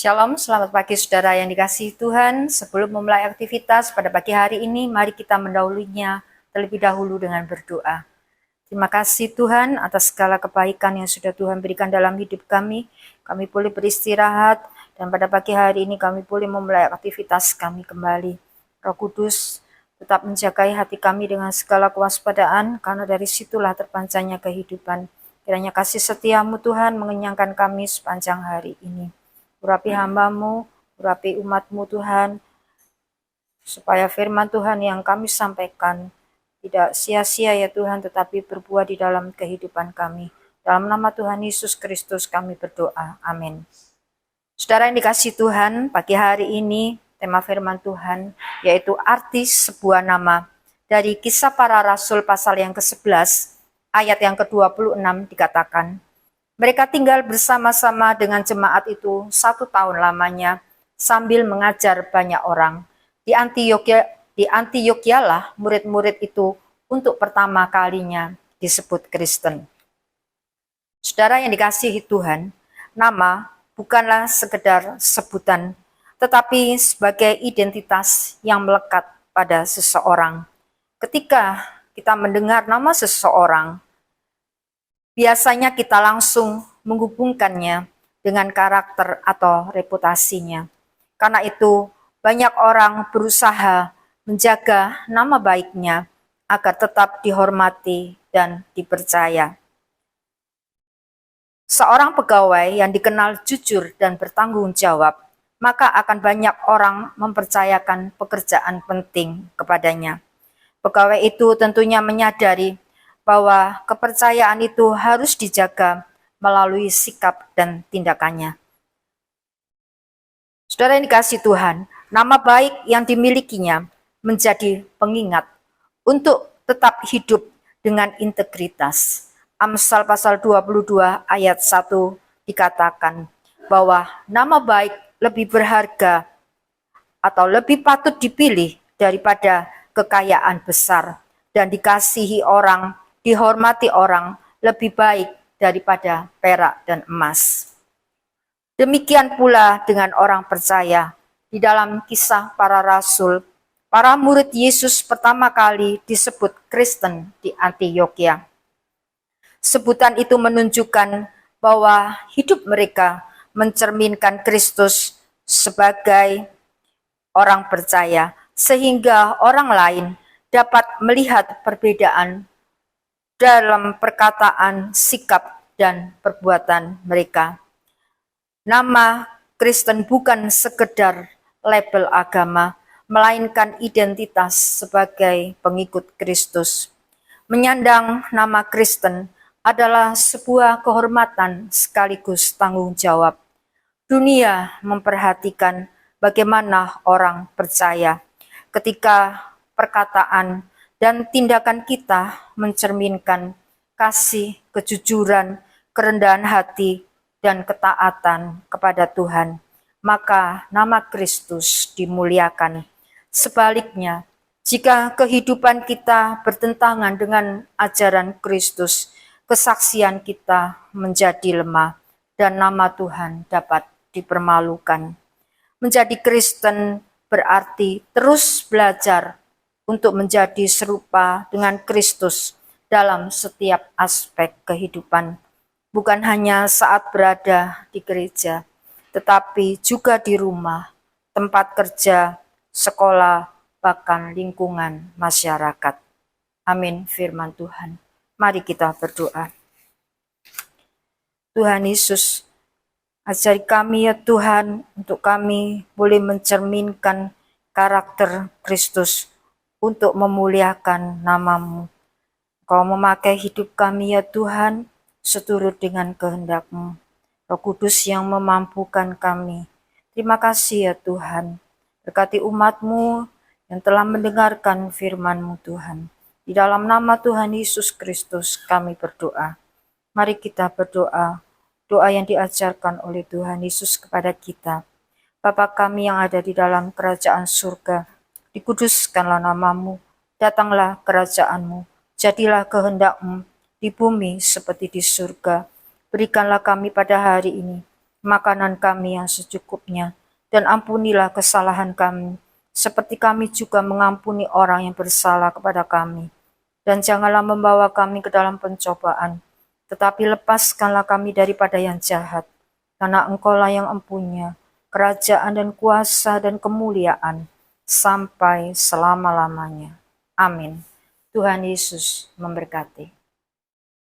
Shalom, selamat pagi saudara yang dikasihi Tuhan. Sebelum memulai aktivitas pada pagi hari ini, mari kita mendahulunya terlebih dahulu dengan berdoa. Terima kasih Tuhan atas segala kebaikan yang sudah Tuhan berikan dalam hidup kami. Kami boleh beristirahat dan pada pagi hari ini kami boleh memulai aktivitas kami kembali. Roh Kudus tetap menjagai hati kami dengan segala kewaspadaan, karena dari situlah terpancarnya kehidupan. Kiranya kasih setiamu Tuhan mengenyangkan kami sepanjang hari ini. Urapi hamba-Mu, urapi umat-Mu Tuhan, supaya firman Tuhan yang kami sampaikan tidak sia-sia ya Tuhan, tetapi berbuah di dalam kehidupan kami. Dalam nama Tuhan Yesus Kristus kami berdoa. Amin. Saudara yang dikasihi Tuhan, pagi hari ini tema firman Tuhan yaitu arti sebuah nama. Dari Kisah Para Rasul pasal yang ke-11, ayat yang ke-26 dikatakan, mereka tinggal bersama-sama dengan jemaat itu 1 tahun lamanya sambil mengajar banyak orang. Di Antiokhia lah murid-murid itu untuk pertama kalinya disebut Kristen. Saudara yang dikasihi Tuhan, nama bukanlah sekedar sebutan, tetapi sebagai identitas yang melekat pada seseorang. Ketika kita mendengar nama seseorang, biasanya kita langsung menghubungkannya dengan karakter atau reputasinya. Karena itu, banyak orang berusaha menjaga nama baiknya agar tetap dihormati dan dipercaya. Seorang pegawai yang dikenal jujur dan bertanggung jawab, maka akan banyak orang mempercayakan pekerjaan penting kepadanya. Pegawai itu tentunya menyadari bahwa kepercayaan itu harus dijaga melalui sikap dan tindakannya. Saudara yang dikasihi Tuhan, nama baik yang dimilikinya menjadi pengingat untuk tetap hidup dengan integritas. Amsal pasal 22 ayat 1 dikatakan bahwa nama baik lebih berharga atau lebih patut dipilih daripada kekayaan besar, dan dikasihi orang, dihormati orang lebih baik daripada perak dan emas. Demikian pula dengan orang percaya. Di dalam Kisah Para Rasul, para murid Yesus pertama kali disebut Kristen di Antiokhia. Sebutan itu menunjukkan bahwa hidup mereka mencerminkan Kristus sebagai orang percaya, sehingga orang lain dapat melihat perbedaan dalam perkataan, sikap, dan perbuatan mereka. Nama Kristen bukan sekedar label agama, melainkan identitas sebagai pengikut Kristus. Menyandang nama Kristen adalah sebuah kehormatan sekaligus tanggung jawab. Dunia memperhatikan bagaimana orang percaya ketika perkataan dan tindakan kita mencerminkan kasih, kejujuran, kerendahan hati, dan ketaatan kepada Tuhan, maka nama Kristus dimuliakan. Sebaliknya, jika kehidupan kita bertentangan dengan ajaran Kristus, kesaksian kita menjadi lemah dan nama Tuhan dapat dipermalukan. Menjadi Kristen berarti terus belajar untuk menjadi serupa dengan Kristus dalam setiap aspek kehidupan. Bukan hanya saat berada di gereja, tetapi juga di rumah, tempat kerja, sekolah, bahkan lingkungan masyarakat. Amin firman Tuhan. Mari kita berdoa. Tuhan Yesus, ajari kami ya Tuhan, untuk kami boleh mencerminkan karakter Kristus untuk memuliakan nama-Mu. Kau memakai hidup kami ya Tuhan, seturut dengan kehendak-Mu. Roh Kudus yang memampukan kami. Terima kasih ya Tuhan. Berkati umat-Mu yang telah mendengarkan firman-Mu Tuhan. Di dalam nama Tuhan Yesus Kristus kami berdoa. Mari kita berdoa. Doa yang diajarkan oleh Tuhan Yesus kepada kita. Bapa kami yang ada di dalam kerajaan surga, dikuduskanlah nama-Mu. Datanglah kerajaan-Mu. Jadilah kehendak-Mu di bumi seperti di surga. Berikanlah kami pada hari ini makanan kami yang secukupnya, dan ampunilah kesalahan kami, seperti kami juga mengampuni orang yang bersalah kepada kami. Dan janganlah membawa kami ke dalam pencobaan, tetapi lepaskanlah kami daripada yang jahat, karena Engkaulah yang empunya kerajaan dan kuasa dan kemuliaan, sampai selama-lamanya. Amin. Tuhan Yesus memberkati.